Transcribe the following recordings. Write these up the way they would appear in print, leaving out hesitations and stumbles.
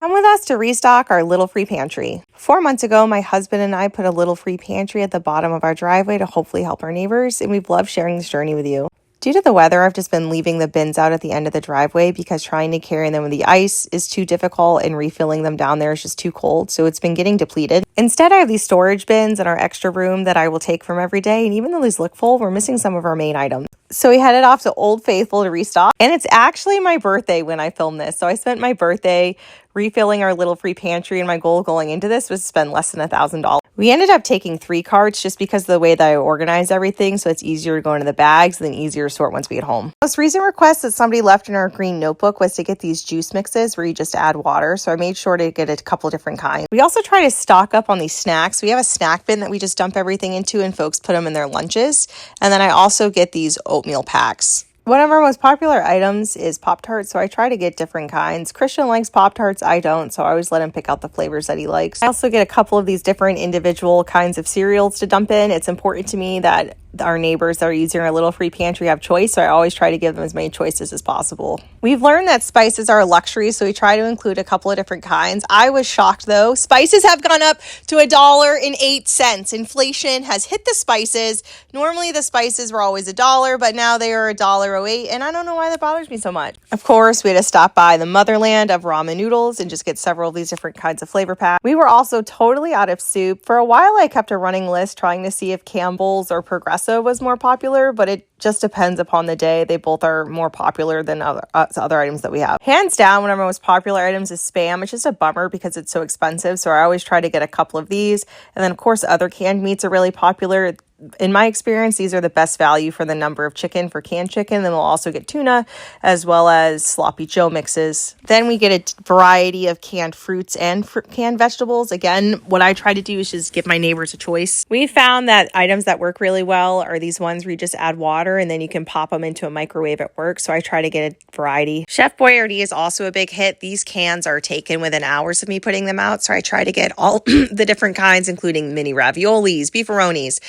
Come with us to restock our little free pantry. 4 months ago, my husband and I put a little free pantry at the bottom of our driveway to hopefully help our neighbors, and we've loved sharing this journey with you. Due to the weather, I've just been leaving the bins out at the end of the driveway because trying to carry them with the ice is too difficult and refilling them down there is just too cold, so it's been getting depleted. Instead, I have these storage bins in our extra room that I will take from every day, and even though these look full, we're missing some of our main items. So we headed off to Old Faithful to restock, and it's actually my birthday when I filmed this, so I spent my birthday refilling our little free pantry, and my goal going into this was to spend less than $1,000. We ended up taking 3 carts just because of the way that I organize everything, so it's easier to go into the bags and then easier to sort once we get home. Most recent request that somebody left in our green notebook was to get these juice mixes where you just add water, so I made sure to get a couple different kinds. We also try to stock up on these snacks. We have a snack bin that we just dump everything into, and folks put them in their lunches, and then I also get these oatmeal packs. One of our most popular items is Pop-Tarts, so I try to get different kinds. Christian likes Pop-Tarts, I don't, so I always let him pick out the flavors that he likes. I also get a couple of these different individual kinds of cereals to dump in. It's important to me that our neighbors that are using our little free pantry have choice, so I always try to give them as many choices as possible. We've learned that spices are a luxury, so we try to include a couple of different kinds. I was shocked though. Spices have gone up to $1.08. Inflation has hit the spices. Normally the spices were always $1, but now they are $1.08, and I don't know why that bothers me so much. Of course, we had to stop by the motherland of ramen noodles and just get several of these different kinds of flavor packs. We were also totally out of soup. For a while, I kept a running list trying to see if Campbell's or Progressive was more popular, but it just depends upon the day. They both are more popular than other items that we have. Hands down, one of our most popular items is Spam. It's just a bummer because it's so expensive, so I always try to get a couple of these. And then, of course, other canned meats are really popular. In my experience, these are the best value for the number of chicken for canned chicken. Then we'll also get tuna as well as sloppy Joe mixes. Then we get a variety of canned fruits and canned vegetables. Again, what I try to do is just give my neighbors a choice. We found that items that work really well are these ones where you just add water and then you can pop them into a microwave at work. So I try to get a variety. Chef Boyardee is also a big hit. These cans are taken within hours of me putting them out. So I try to get all the different kinds, including mini raviolis, beefaronis.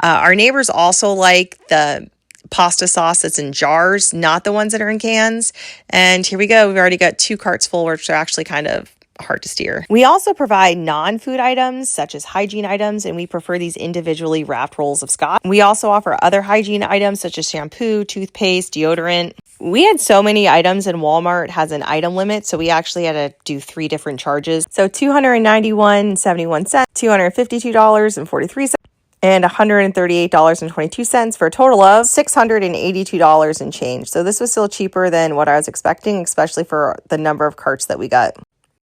Our neighbors also like the pasta sauce that's in jars, not the ones that are in cans. And here we go. We've already got 2 carts full, which are actually kind of hard to steer. We also provide non-food items such as hygiene items, and we prefer these individually wrapped rolls of Scotch. We also offer other hygiene items such as shampoo, toothpaste, deodorant. We had so many items, and Walmart has an item limit, so we actually had to do 3 different charges. So $291.71, $252.43, and $138.22 for a total of $682 and change. So this was still cheaper than what I was expecting, especially for the number of carts that we got.